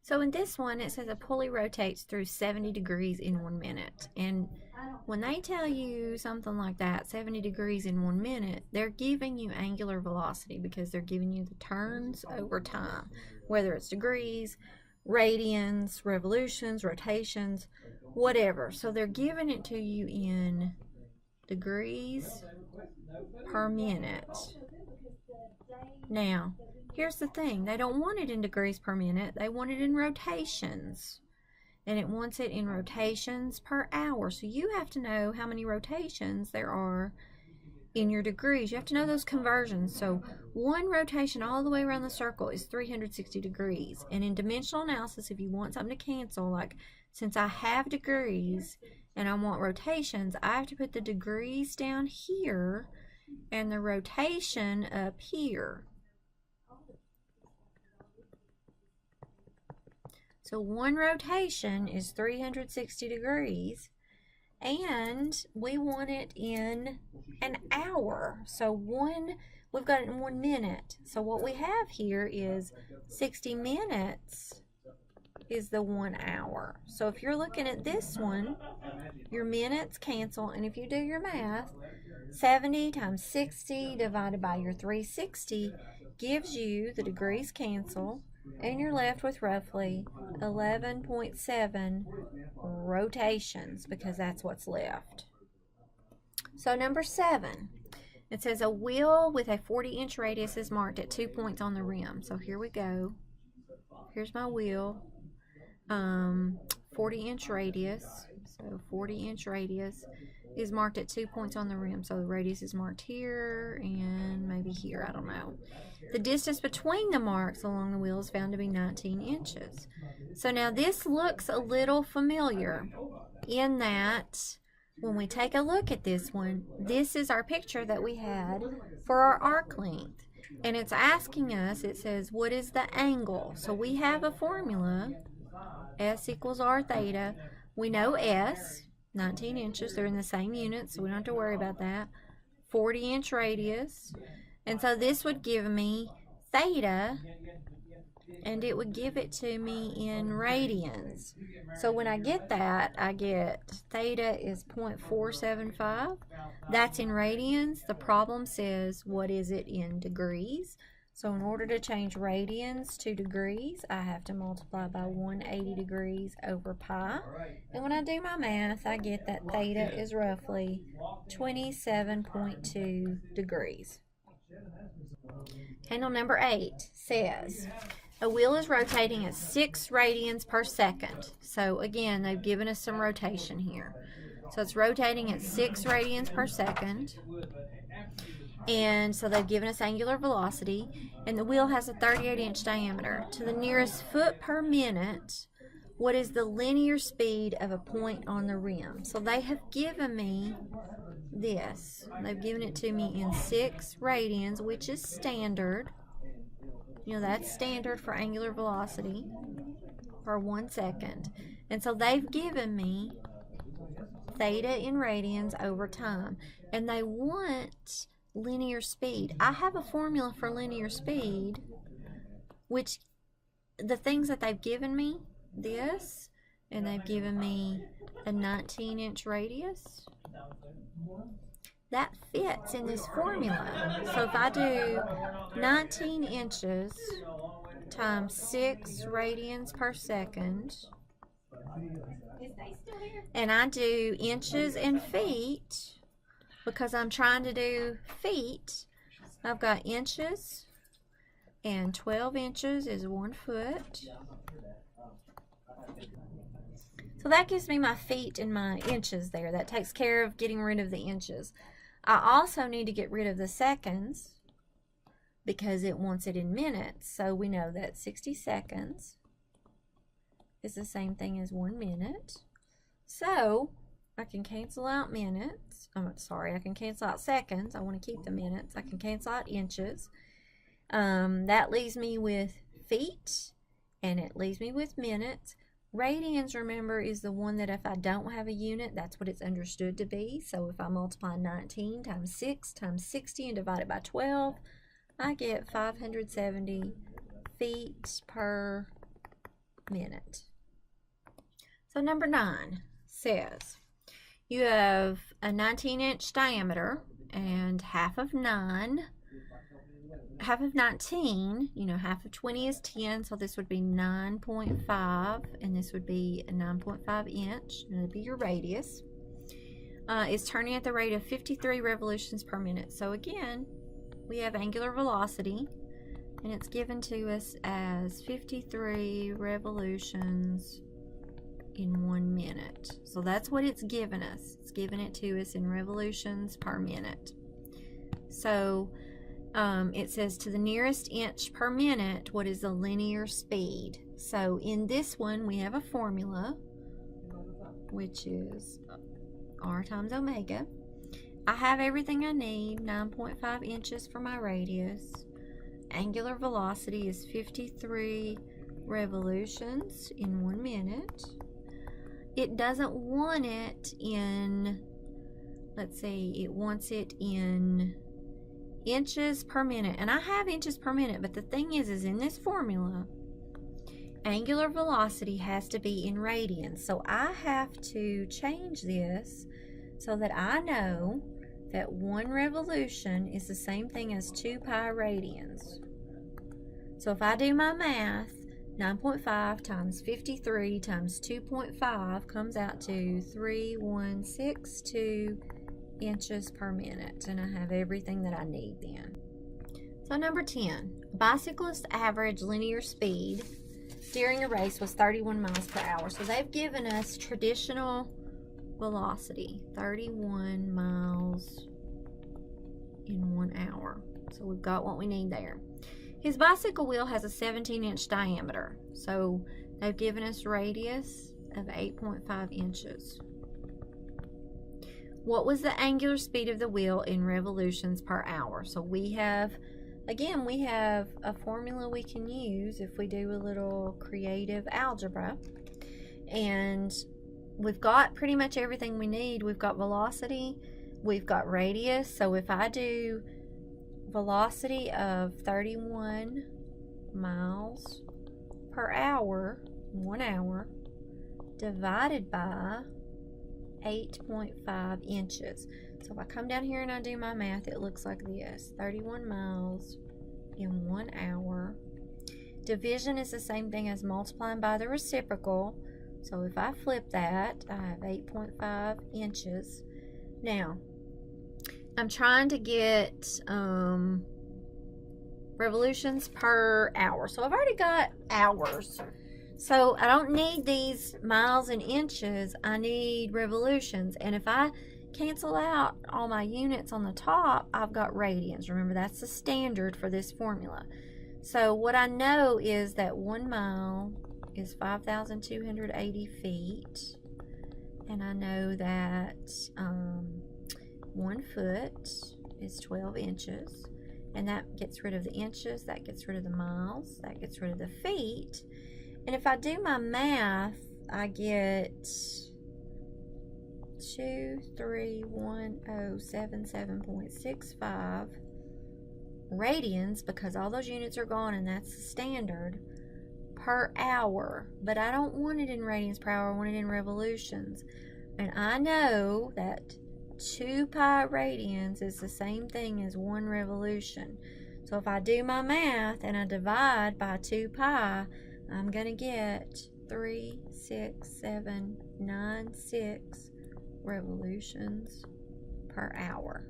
So in this one, it says a pulley rotates through 70 degrees in 1 minute. And when they tell you something like that, 70 degrees in 1 minute, they're giving you angular velocity because they're giving you the turns over time, whether it's degrees, radians, revolutions, rotations, whatever. So they're giving it to you in degrees per minute. Now, here's the thing. They don't want it in degrees per minute. They want it in rotations. And it wants it in rotations per hour. So you have to know how many rotations there are in your degrees. You have to know those conversions. So one rotation all the way around the circle is 360 degrees. And in dimensional analysis, if you want something to cancel, like since I have degrees and I want rotations, I have to put the degrees down here and the rotation up here. So one rotation is 360 degrees, and we want it in an hour. So we've got it in 1 minute. So what we have here is 60 minutes is the 1 hour. So if you're looking at this one, your minutes cancel, and if you do your math, 70 times 60 divided by your 360 gives you the degrees cancel, and you're left with roughly 11.7 rotations because that's what's left. So number 7, it says a wheel with a 40-inch radius is marked at 2 points on the rim. So here we go. Here's my wheel. 40-inch radius. So 40-inch radius is marked at 2 points on the rim. So the radius is marked here and maybe here, I don't know. The distance between the marks along the wheel is found to be 19 inches. So now this looks a little familiar in that when we take a look at this one, this is our picture that we had for our arc length. And it's asking us, it says, what is the angle? So we have a formula, S equals R theta. We know S, 19 inches, they're in the same units, so we don't have to worry about that. 40-inch radius. And so this would give me theta, and it would give it to me in radians. So when I get that, I get theta is 0.475. That's in radians. The problem says, what is it in degrees? So in order to change radians to degrees, I have to multiply by 180 degrees over pi. And when I do my math, I get that theta is roughly 27.2 degrees. Handle number 8 says, a wheel is rotating at 6 radians per second. So again, they've given us some rotation here. So it's rotating at 6 radians per second. And so they've given us angular velocity, and the wheel has a 38-inch diameter. To the nearest foot per minute, what is the linear speed of a point on the rim? So they have given me this. They've given it to me in 6 radians, which is standard. You know, that's standard for angular velocity for 1 second. And so they've given me theta in radians over time. And they want linear speed. I have a formula for linear speed, which the things that they've given me, this, and they've given me a 19-inch radius, that fits in this formula. So if I do 19 inches times 6 radians per second, and I do inches and feet, because I'm trying to do feet, I've got inches, and 12 inches is 1 foot. So that gives me my feet and my inches there. That takes care of getting rid of the inches. I also need to get rid of the seconds because it wants it in minutes. So we know that 60 seconds is the same thing as 1 minute. So I can cancel out minutes. I can cancel out seconds. I want to keep the minutes. I can cancel out inches. That leaves me with feet, and it leaves me with minutes. Radians, remember, is the one that if I don't have a unit, that's what it's understood to be. So if I multiply 19 times 6 times 60 and divide it by 12, I get 570 feet per minute. So number 9 says you have a 19-inch diameter, and half of 19, half of 20 is 10, so this would be 9.5, and this would be a 9.5 inch, and it'd be your radius. Is turning at the rate of 53 revolutions per minute. So again, we have angular velocity, and it's given to us as 53 revolutions in 1 minute. So that's what it's given us. It's given it to us in revolutions per minute. So it says to the nearest inch per minute, what is the linear speed? So in this one, we have a formula, which is R times omega. I have everything I need, 9.5 inches for my radius. Angular velocity is 53 revolutions in 1 minute. It doesn't want it in, let's see, it wants it in inches per minute. And I have inches per minute, but the thing is in this formula, angular velocity has to be in radians. So I have to change this so that I know that 1 revolution is the same thing as 2 pi radians. So if I do my math, 9.5 times 53 times 2.5 comes out to 3162 inches per minute, and I have everything that I need then. So number 10, a bicyclist's average linear speed during a race was 31 miles per hour. So they've given us traditional velocity, 31 miles in 1 hour. So we've got what we need there. His bicycle wheel has a 17-inch diameter. So they've given us radius of 8.5 inches. What was the angular speed of the wheel in revolutions per hour? So we have, again, we have a formula we can use if we do a little creative algebra. And we've got pretty much everything we need. We've got velocity, we've got radius. So if I do velocity of 31 miles per hour, 1 hour, divided by 8.5 inches. So if I come down here and I do my math, it looks like this: 31 miles in 1 hour. Division is the same thing as multiplying by the reciprocal. So if I flip that, I have 8.5 inches. Now, I'm trying to get revolutions per hour. So I've already got hours. So I don't need these miles and inches. I need revolutions. And if I cancel out all my units on the top, I've got radians. Remember, that's the standard for this formula. So what I know is that 1 mile is 5,280 feet. And I know that 1 foot is 12 inches. And that gets rid of the inches, that gets rid of the miles, that gets rid of the feet. And if I do my math, I get 231,077.65 radians, because all those units are gone, and that's the standard, per hour. But I don't want it in radians per hour, I want it in revolutions. And I know that 2 pi radians is the same thing as 1 revolution. So if I do my math and I divide by 2 pi, I'm going to get 36796 revolutions per hour.